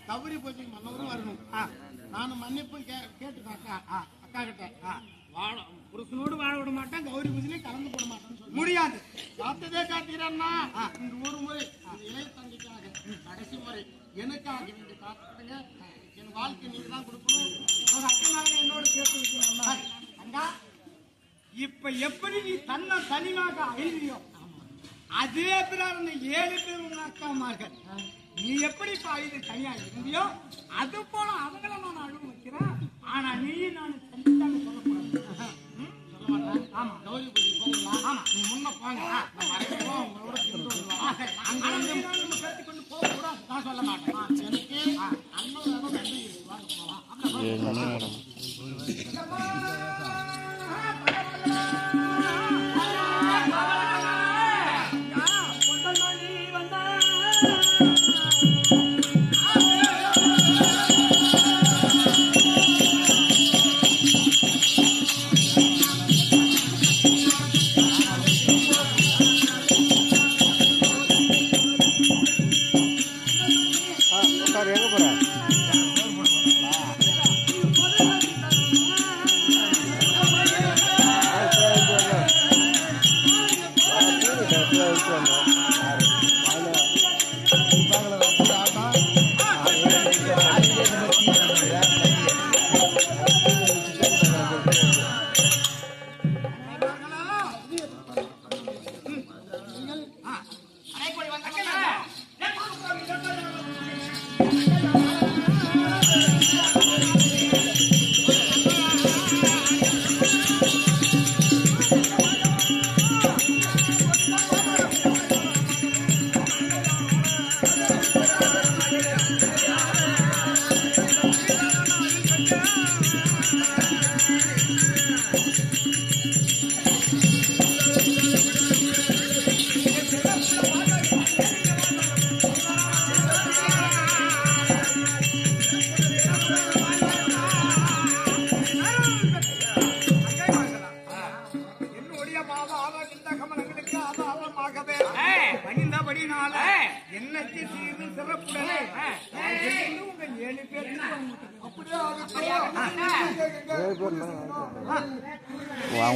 தவறி போச்சு மன்னவரும் வரணும். நானும் மன்னிப்பும் கேட்டுட்டாக்கா அக்கா கிட்ட புருஷனோடு வாழ விட மாட்டேன், கௌரி பூஜையிலையும் கலந்து போட மாட்டேன்னு சொல்லி முடியாது. காத்ததே காத்தீரன்னா இந்த ஒரு முறை இளைய தந்தைக்காக கடைசி முறை எனக்காக நீங்க காத்துடுங்க. என் வாழ்க்கை நீங்க தான் கொடுக்கணும். ஒரு அக்கனாக என்னோட சேர்த்து வைக்கணும். அக்கா இப்ப எப்படி நீ தன்னை தனிமாக அழிவியோ அதே பிறகு இந்த 7 பேர் உங்க அக்காமார்கள் நீ எப்படி இது தனியா இருந்தியோ அது போல அவங்கள நான் அழுவ வைக்கிறேன். ஆனா நீ நான் சொல்ல சொல்லக்கூடாது. சொல்ல மாட்டேன். ஆமா கௌரி பூஜை போகலாம். ஆமா நீ முன்ன போங்க. உங்களோட அங்க வந்து பேசி கொண்டு போக கூடாது. நான் சொல்ல மாட்டேன். எனக்கு அண்ணன்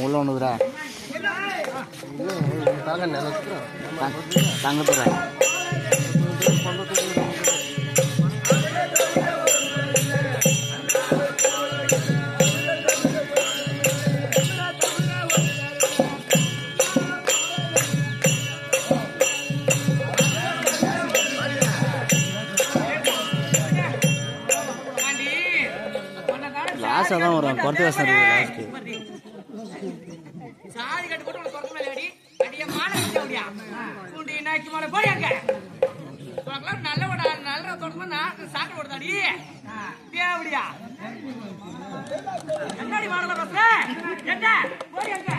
உள்ள ஒண்ணுதுடா தங்கத்துற லாஸ்ட் தான் வரும் குறைச்சி வாசம் லாஸ்ட் சாதி கட்டு போட்டு உனக்கு குறைக்க மேலே அடி அடிய மான முடியா உண்டி நாய்க்கு மேலே போய் அங்க உனக்குலாம் நல்ல தொடர்ந்து நான் சாட்டு ஓடுதாடி தேவடியா என்னடி மாடல பசங்க என்ன போய் அங்க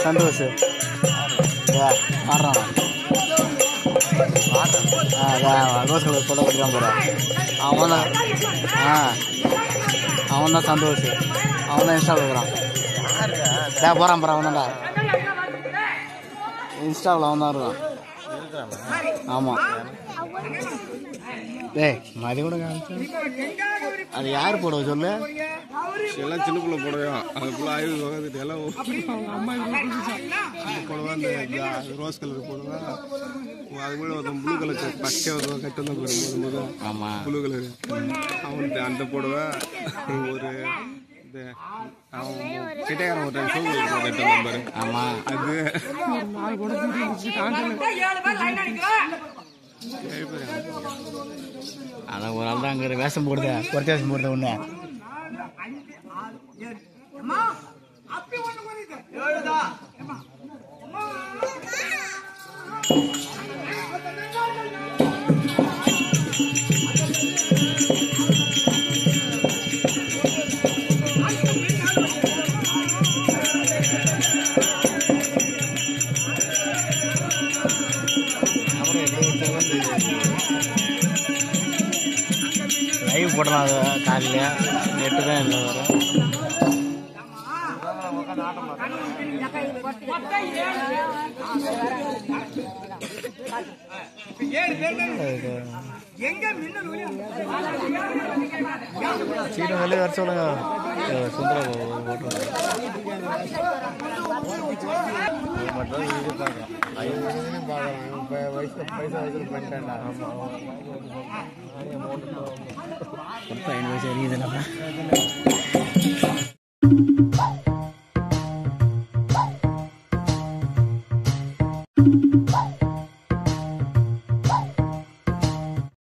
சந்தோஷ் ஆடுறான் ரோஸ் கலர் போட்டோ கொடுக்காம போகிறான் அவன் தான் அவன் தான் சந்தோஷ் அவன் தான் இன்ஸ்டாவில் இருக்கிறான் போகிறான் அவன் தான்டா இன்ஸ்டாவில் அவன் தான் இருக்கான் ஆமா டேய் மதி கூட காமிச்சா அது யார் போடுவ சொல்லு எல்லாம் சின்ன பிள்ளை போடுவோம் அதுக்குள்ள ஆயுள் வகுத்துட்டு எல்லாம் அம்மா போடுவா இந்த ரோஸ் கலர் போடுவா அது கூட ஒருத்தன் ப்ளூ கலர் பச்சை ஒருத்தன் கட்டு தான் போடுவோம் போது ஆமா ப்ளூ கலர் அவனுக்கு அந்த போடுவா ஒரு இந்த அவன் சிட்டைக்காரன் ஒரு டைம் ஷூ கட்டு பாரு ஆமா அது அதான் ஒரு ஆள் தான் அங்கே வேஷம் போடுத குறைச்ச வேஷம் போடுத ஒன்று லைவ் போடலாம் காலையில் நெட்டு தான் இல்லை சீன வெளியே வர சொல்லுங்க சுந்தர மட்டும் இது பார்க்குறோம் இப்போ பைசா வயசில் பண்ணிட்டேன்டா வயசு அறியுது நம்ம